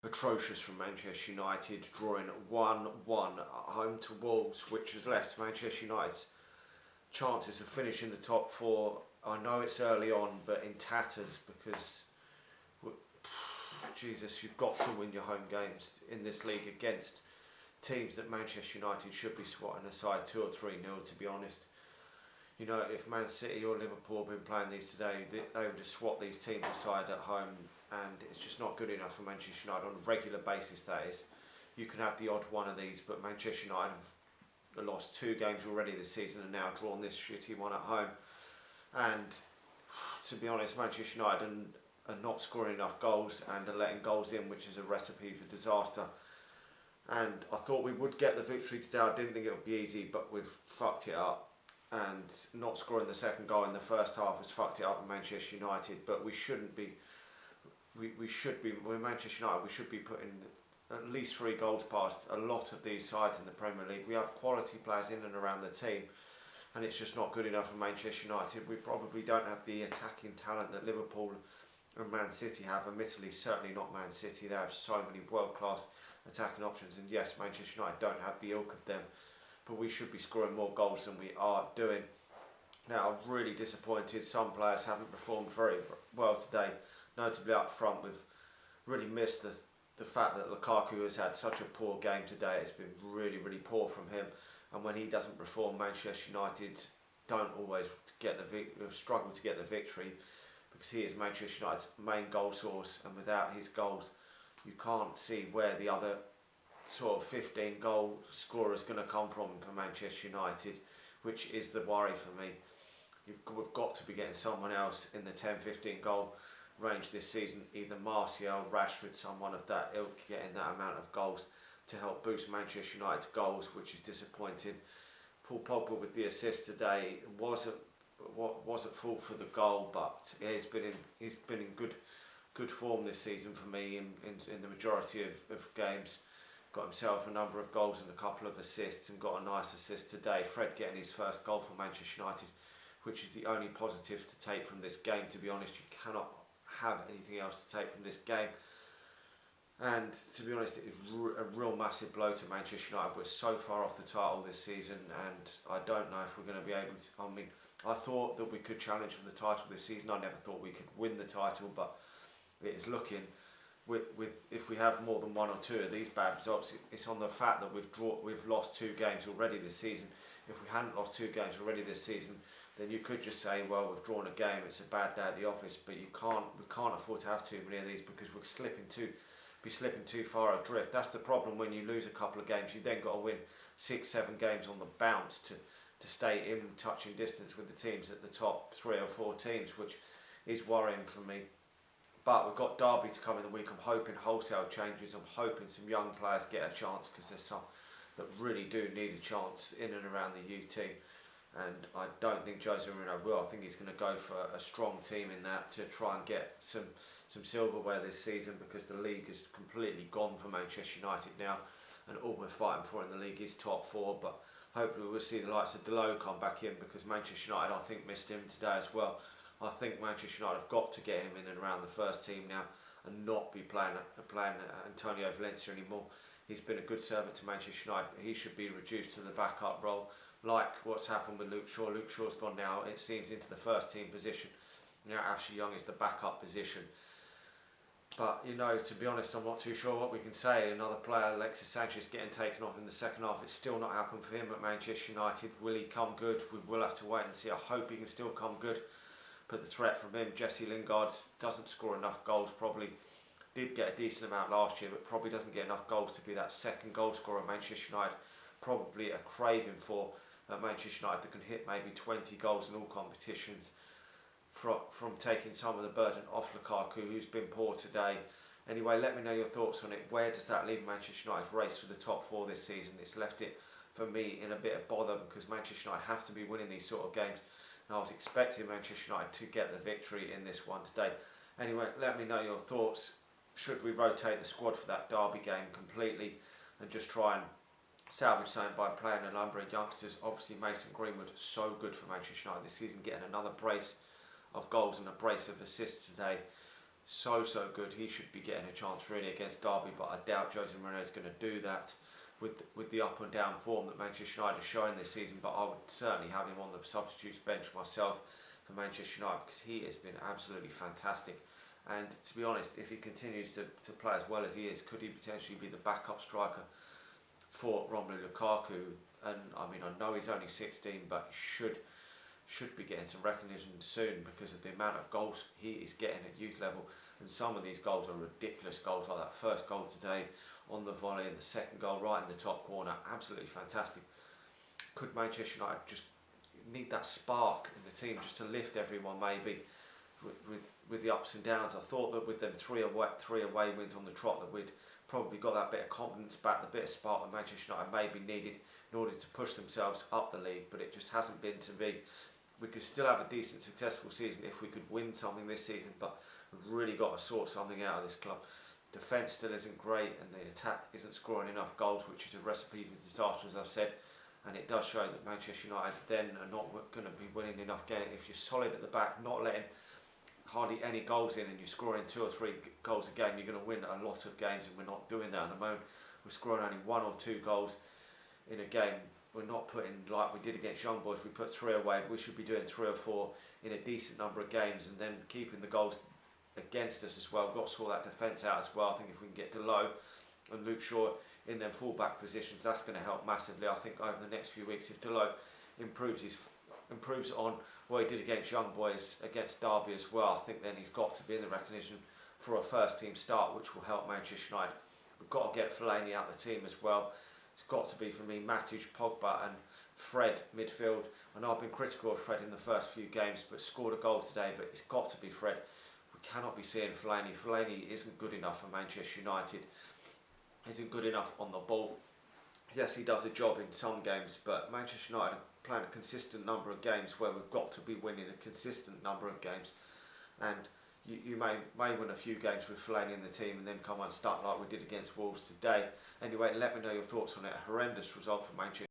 atrocious from Manchester United, drawing 1-1 at home to Wolves, which has left Manchester United's chances of finishing the top four. I know it's early on, but in tatters, because Jesus, you've got to win your home games in this league against teams that Manchester United should be swatting aside 2 or 3-0, to be honest. You know, if Man City or Liverpool have been playing these today, they would just swat these teams aside at home, and it's just not good enough for Manchester United on a regular basis, that is. You can have the odd one of these, but Manchester United have lost 2 games already this season and now drawn this shitty one at home. And to be honest, Manchester United are not scoring enough goals and are letting goals in, which is a recipe for disaster. And I thought we would get the victory today. I didn't think it would be easy, but we've fucked it up. And not scoring the second goal in the first half has fucked it up in Manchester United. But we shouldn't be. We should be. With Manchester United, we should be putting at least 3 goals past a lot of these sides in the Premier League. We have quality players in and around the team, and it's just not good enough for Manchester United. We probably don't have the attacking talent that Liverpool and Man City have. Admittedly, certainly not Man City. They have so many world-class attacking options, and yes, Manchester United don't have the ilk of them, but we should be scoring more goals than we are doing. Now, I'm really disappointed. Some players haven't performed very well today, notably up front. We've really missed the fact that Lukaku has had such a poor game today. It's been really, really poor from him, and when he doesn't perform, Manchester United don't always struggle to get the victory, because he is Manchester United's main goal source, and without his goals, you can't see where the other sort of 15 goal scorer is going to come from for Manchester United, which is the worry for me. We've got to be getting someone else in the 10-15 goal range this season, either Martial, Rashford, someone of that ilk, getting that amount of goals to help boost Manchester United's goals, which is disappointing. Paul Pogba with the assist today wasn't fault for the goal, but he's been in good form this season for me in the majority of games. Got himself a number of goals and a couple of assists, and got a nice assist today. Fred getting his first goal for Manchester United, which is the only positive to take from this game. To be honest, you cannot have anything else to take from this game. And to be honest, it is a real massive blow to Manchester United. We're so far off the title this season, and I don't know if we're going to be able to. I mean, I thought that we could challenge for the title this season. I never thought we could win the title, but it is looking, with if we have more than 1 or 2 of these bad results, it's on the fact that we've lost 2 games already this season. If we hadn't lost 2 games already this season, then you could just say, well, we've drawn a game, it's a bad day at the office. But we can't afford to have too many of these, because we're slipping too far adrift. That's the problem. When you lose a couple of games, you then got to win 6-7 games on the bounce to stay in touching distance with the teams at the top 3 or 4 teams, which is worrying for me. But we've got Derby to come in the week. I'm hoping wholesale changes. I'm hoping some young players get a chance, because there's some that really do need a chance in and around the youth team. And I don't think Jose Mourinho will. I think he's going to go for a strong team in that, to try and get some silverware this season, because the league is completely gone for Manchester United now, and all we're fighting for in the league is top 4. But hopefully we'll see the likes of Delo come back in, because Manchester United, I think, missed him today as well. I think Manchester United have got to get him in and around the first team now, and not be playing Antonio Valencia anymore. He's been a good servant to Manchester United. He should be reduced to the backup role, like what's happened with Luke Shaw. Luke Shaw's gone now, it seems, into the first team position. Now Ashley Young is the backup position. But, you know, to be honest, I'm not too sure what we can say. Another player, Alexis Sanchez, getting taken off in the second half. It's still not happened for him at Manchester United. Will he come good? We will have to wait and see. I hope he can still come good. But the threat from him, Jesse Lingard, doesn't score enough goals. Probably did get a decent amount last year, but probably doesn't get enough goals to be that second goal scorer at Manchester United. Probably a craving for Manchester United that can hit maybe 20 goals in all competitions, from taking some of the burden off Lukaku, who's been poor today. Anyway, let me know your thoughts on it. Where does that leave Manchester United's race for the top 4 this season? It's left it, for me, in a bit of bother, because Manchester United have to be winning these sort of games. And I was expecting Manchester United to get the victory in this one today. Anyway, let me know your thoughts. Should we rotate the squad for that Derby game completely, and just try and salvage something by playing a number of youngsters? Obviously, Mason Greenwood, so good for Manchester United this season, getting another brace of goals and a brace of assists today. so good. He should be getting a chance really against Derby, but I doubt Jose Mourinho is going to do that with the up and down form that Manchester United are showing this season. But I would certainly have him on the substitutes bench myself for Manchester United, because he has been absolutely fantastic. And to be honest, if he continues to play as well as he is, could he potentially be the backup striker for Romelu Lukaku? And I mean, I know he's only 16, but he should be getting some recognition soon because of the amount of goals he is getting at youth level. And some of these goals are ridiculous goals, like that first goal today on the volley and the second goal right in the top corner. Absolutely fantastic. Could Manchester United just need that spark in the team just to lift everyone maybe with the ups and downs? I thought that with them three away wins on the trot that we'd probably got that bit of confidence back, the bit of spark that Manchester United maybe needed in order to push themselves up the league, but it just hasn't been to be. We could still have a decent, successful season if we could win something this season, but we've really got to sort something out of this club. Defence still isn't great, and the attack isn't scoring enough goals, which is a recipe for disaster, as I've said. And it does show that Manchester United then are not going to be winning enough games. If you're solid at the back, not letting hardly any goals in, and you're scoring 2 or 3 goals a game, you're going to win a lot of games, and we're not doing that at the moment. We're scoring only 1 or 2 goals in a game. We're not putting, like we did against Young Boys, we put 3 away, but we should be doing 3 or 4 in a decent number of games, and then keeping the goals against us as well. We've got to sort that defence out as well. I think if we can get Delo and Luke Shaw in them full-back positions, that's going to help massively. I think over the next few weeks, if Delo improves on what he did against Young Boys, against Derby as well, I think then he's got to be in the recognition for a first-team start, which will help Manchester United. We've got to get Fellaini out of the team as well. It's got to be, for me, Matic, Pogba and Fred midfield. I know I've been critical of Fred in the first few games, but scored a goal today, but it's got to be Fred. We cannot be seeing Fellaini. Fellaini isn't good enough for Manchester United. Isn't good enough on the ball. Yes, he does a job in some games, but Manchester United are playing a consistent number of games where we've got to be winning a consistent number of games. And you may win a few games with Fellaini in the team and then come unstuck like we did against Wolves today. Anyway, let me know your thoughts on it. A horrendous result for Manchester